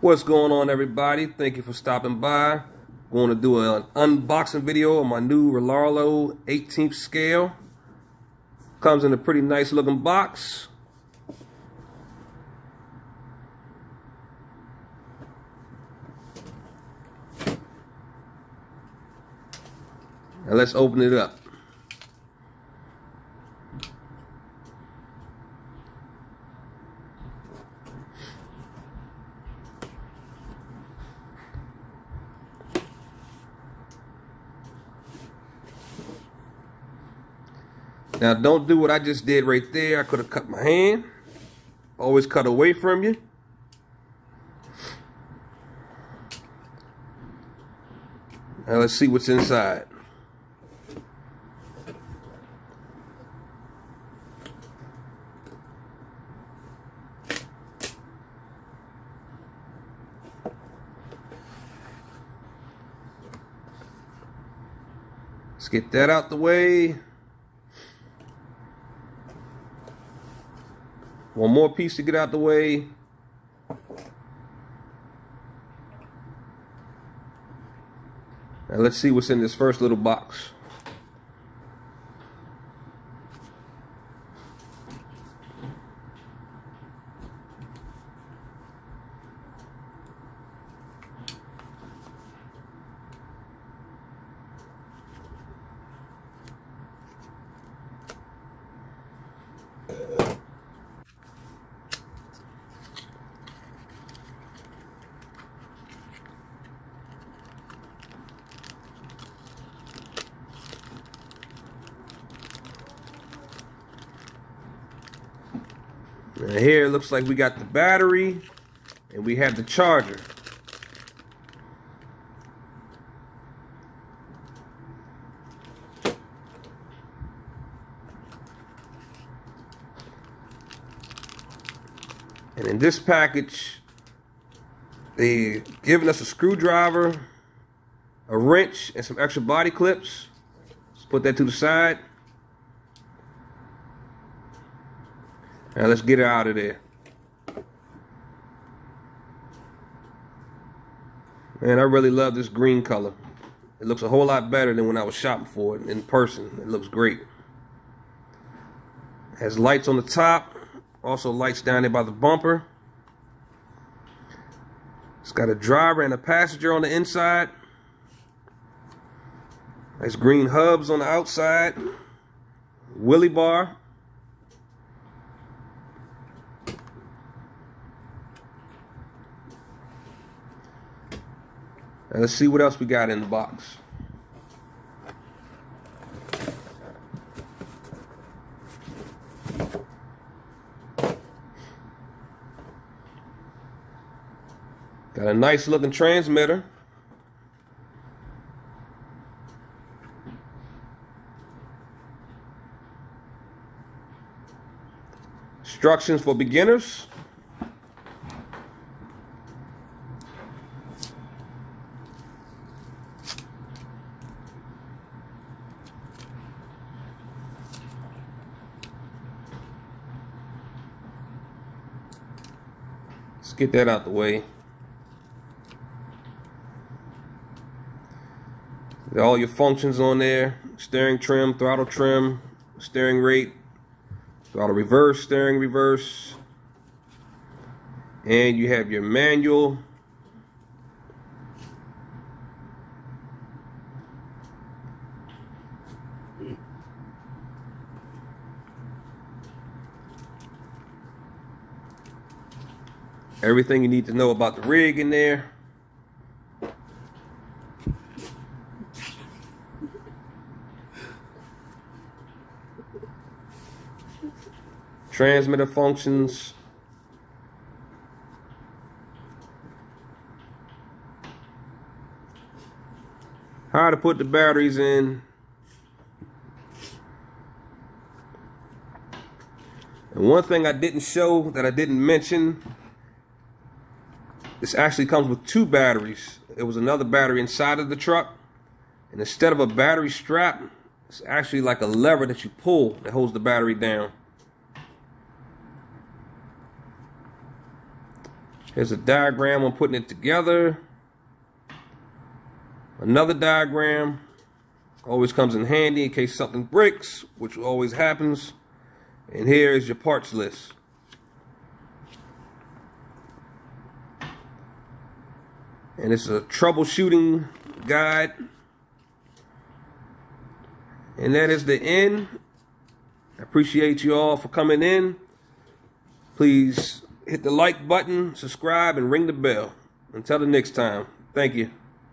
What's going on, everybody? Thank you for stopping by. Going to do an unboxing video of my new Rlaarlo 18th scale. Comes in a pretty nice looking box. Now let's open it up. Now don't do what I just did right there. I could have cut my hand. Always cut away from you. Now let's see what's inside. Let's get that out the way. One more piece to get out the way. Now let's see what's in this first little box. Now here it looks like we got the battery and we have the charger. And in this package, they're giving us a screwdriver, a wrench, and some extra body clips. Let's put that to the side. Now let's get it out of there. Man, I really love this green color. It looks a whole lot better than when I was shopping for it in person. It looks great. It has lights on the top, also lights down there by the bumper. It's got a driver and a passenger on the inside. Nice green hubs on the outside. Wheelie bar. Now let's see what else we got in the box. Got a nice looking transmitter. Instructions for beginners. Let's get that out the way. Got all your functions on there: steering trim, throttle trim, steering rate, throttle reverse, steering reverse, and you have your manual. Everything you need to know about the rig in there. Transmitter functions. How to put the batteries in. And one thing I didn't show, that I didn't mention, this actually comes with two batteries. There was another battery inside of the truck, and instead of a battery strap, it's actually like a lever that you pull that holds the battery down. Here's a diagram on putting it together. Another diagram. Always comes in handy in case something breaks, which always happens. And here is your parts list. And it's a troubleshooting guide. And that is the end. I appreciate you all for coming in. Please hit the like button, subscribe, and ring the bell. Until the next time, thank you.